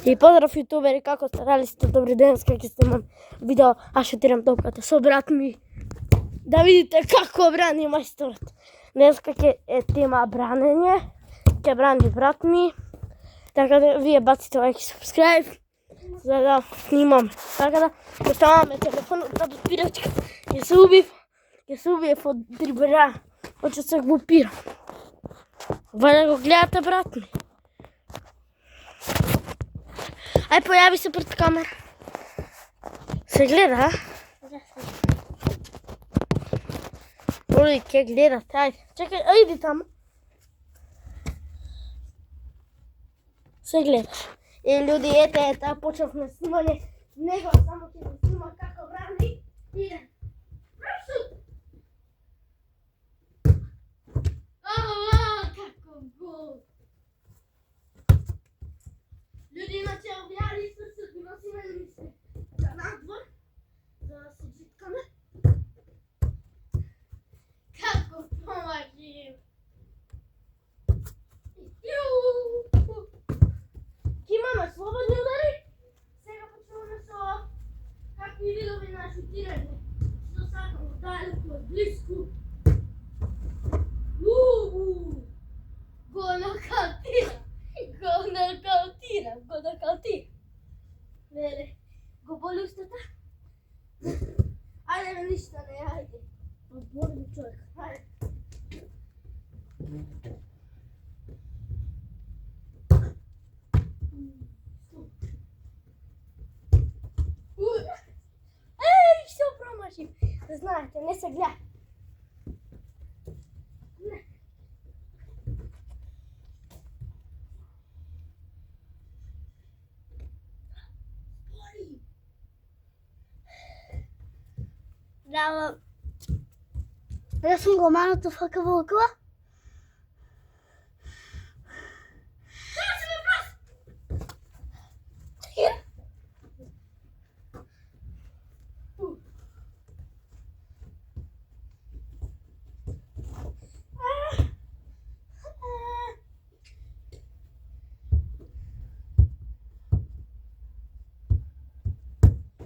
И поздрав јутубери, како сте, дали сте добри денес, ќе снимам видео, аз шутирам топката со брат ми. Да видите како брани мајсторот. Денеска ќе е тема бранење, ќе брани брат ми. Така да вие баците лайк и субскрайб, за да снимам. Така да оставаме телефонот да допирачка. Ќе се убив од дрибера, оче се глупира. Валя го гледате брат ми. Ај, појави се пред камера. Се гледа, а? Оли, ке гледате, ајде. Чекај, ајди таму. Се гледаш. И луѓе, ете, почнавме снимање. Него само ќе го снима како брани. Иде. Прашут! Како гол! Ljudi, inače objavili su se, donosili se za nadvor, da se žitkame. Kako pomažim! Imamo slobodni udari. Сега почваме со какви видови на шутирање. Што сакам, далеко, близко. Го нокаутира. Го нокаутира. Веле, го боли устата? Ајде, ништа не, ајде. Борби човек, ајде. Еј, што промашив? Знаете, не се гледа. Bravo. Јас сум го маното фака волкова.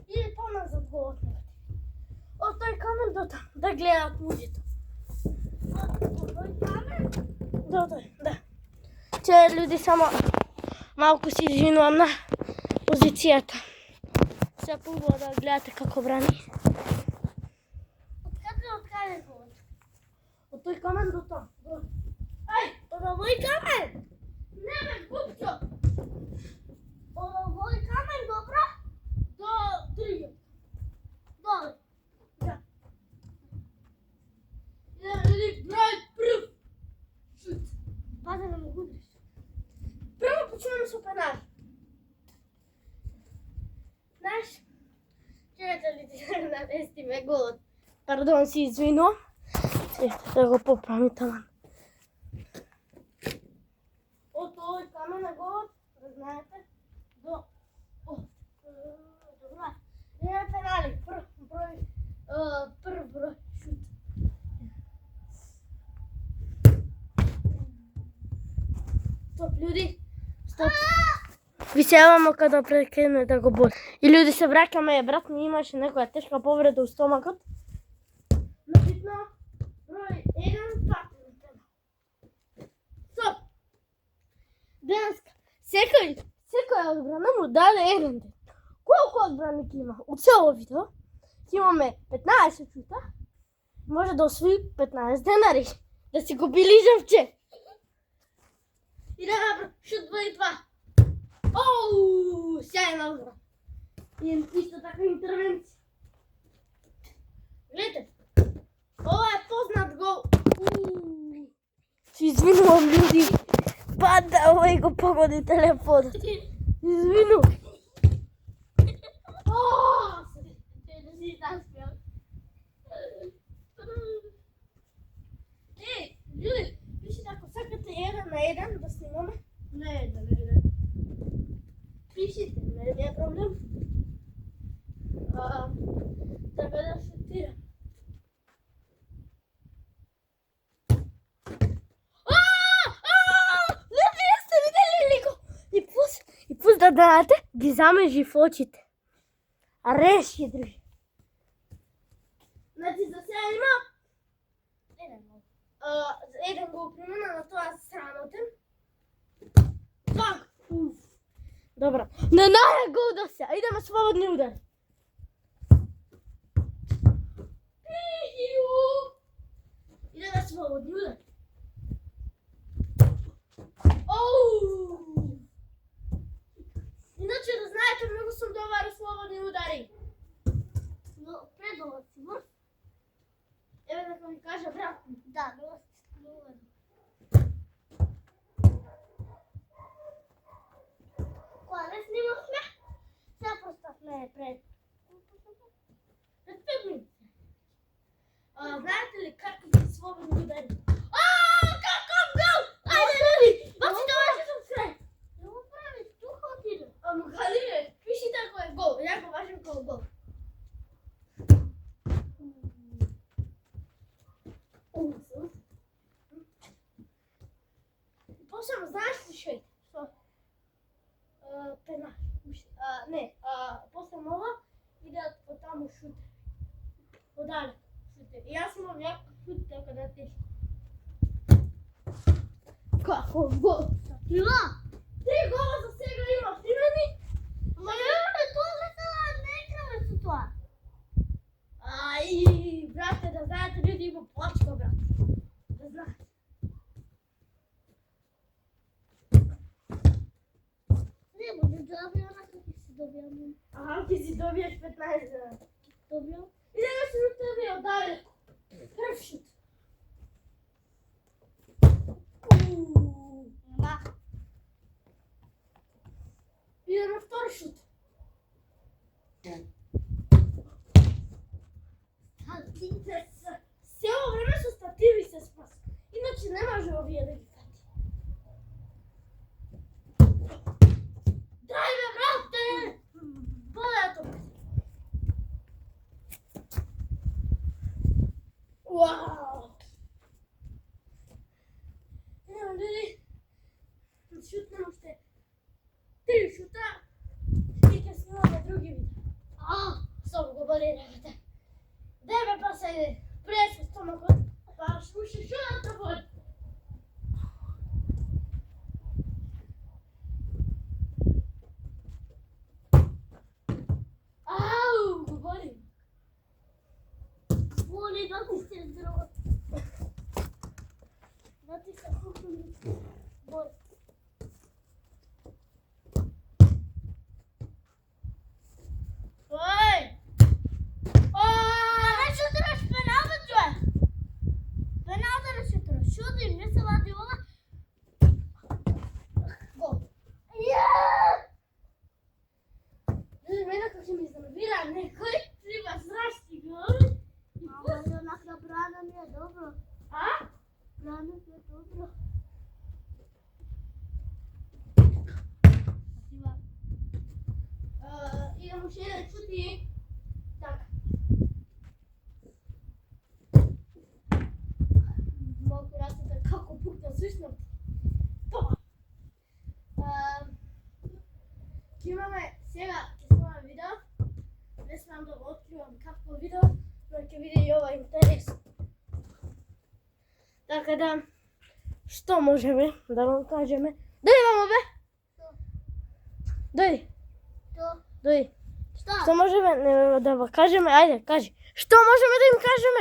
Иде поназад го отнати. Од тој камен до там, да гледат луѓето. Од тој камен? До тој, да. Че луѓе само малку си извинувам на позицијата. Се побува да гледате како брани. Од каде го? Од тој камен до там. Ај, од овој камен? Не бе, гупчо! Од овој камен, добро? До другиот. Доле. Прв шут. Пази да ме удриш. Прво почнуваме со пенал. Знаеш, чекате ли ти да наместиме голот? Пардон, си извинувам. Да го поправи таман. Од овој камен на голот, да знаете, до... Добра. Не пенали, прв број шут. Стоп, луѓе, стоп. Ви се јавамо кога прекине да го боли. И луѓе, се враќаме, брат ми имаше некоја тешка повреда у стомакот. Напитно, број 1, патен. Стоп. Денеска, секој одбрана му даде еден ден. Колку одбрани има? У цело видео имаме 15 шута. Може да освои 15 денари. Да си го билижавче. Иде напред, шут 2 и 2. Оу, сјајна одбрана. И исто така интервенција. Гледате, ова е познат гол. Се извинувам, луѓе. Пада, овој го погоди телефонот. Извинувам. Луѓе, пишете ако сакате 1 на 1 да снимаме. Не. Пишите, не е проблем. Така да шутирам. знаете, ги замежи в очите. Реши, дружи. Значи, за сега има еден гол примена на тоа срамотен. Так! Добра. На наја гол да се. Идеме слободни удари. Идеме слободни удари. Иначе да знаете, многу сум добар у слободни удари. Но предолог си бр. Еве дека ми кажа брат. Да, много добро. Кога не снимахме, сега поставме пред. Пред 5 минути. Знаете ли какви са слободни удари? Каков гол! Ајде, люди! Баци тоа ќе сум крај. Не го прави, тука отиде. Ама Галине, пиши тако е гол. Јако важен кол гол. После знаеш ли што е? Што? Пена. Не, после ова идеат по таму шутери. Подале шутери. И јас имам јако шут, така да тешко. Каков гол! Има? 3 гола за сега има. Примени? Ма не, тоа не играме со тоа. Ај, брате, да знаете, люди има плачка, брат. Да знаете. Не, може да добија на како си добијам. Ќе си добиеш 15 дена. Добијам. Идеме се на тебе оддалеку. Прв шут. Ма. Идеме втори шут. Цело време со стативи се спас. Иначе не може овие да ги фати. Дај ме, брате! Болето! Уау! Ево, люди, шутнем уште 3 шута и ќе снимаме други видео. Сом го боли ребята. Дај ме па се пресо стомакот, па слушай шо да те боли. Ау, го боли. Боли да ти се здраво. Да ти се пукне. Боли. Ој! Не шутраш пеналта, човек! Пеналта не шутраш. Шути, не се вади ова. Гол. Мене како ќе ми изненадира некој, треба зрасти гол. Ама и онака брана ми е добро. Брана ми е добро. Идем уште еден шут и така. Малку рацете како пукна свишнат. Тоа. Ќе имаме сега, ќе снимаме видео. Не смеам да го откривам какво видео, но ќе биде и ова интересно. Така да, што можеме да вам кажеме? Дојди, мамо, бе! Дојди, То. дојди. Што? Што можеме да вам кажеме? Ајде, кажи. Што можеме да им кажеме?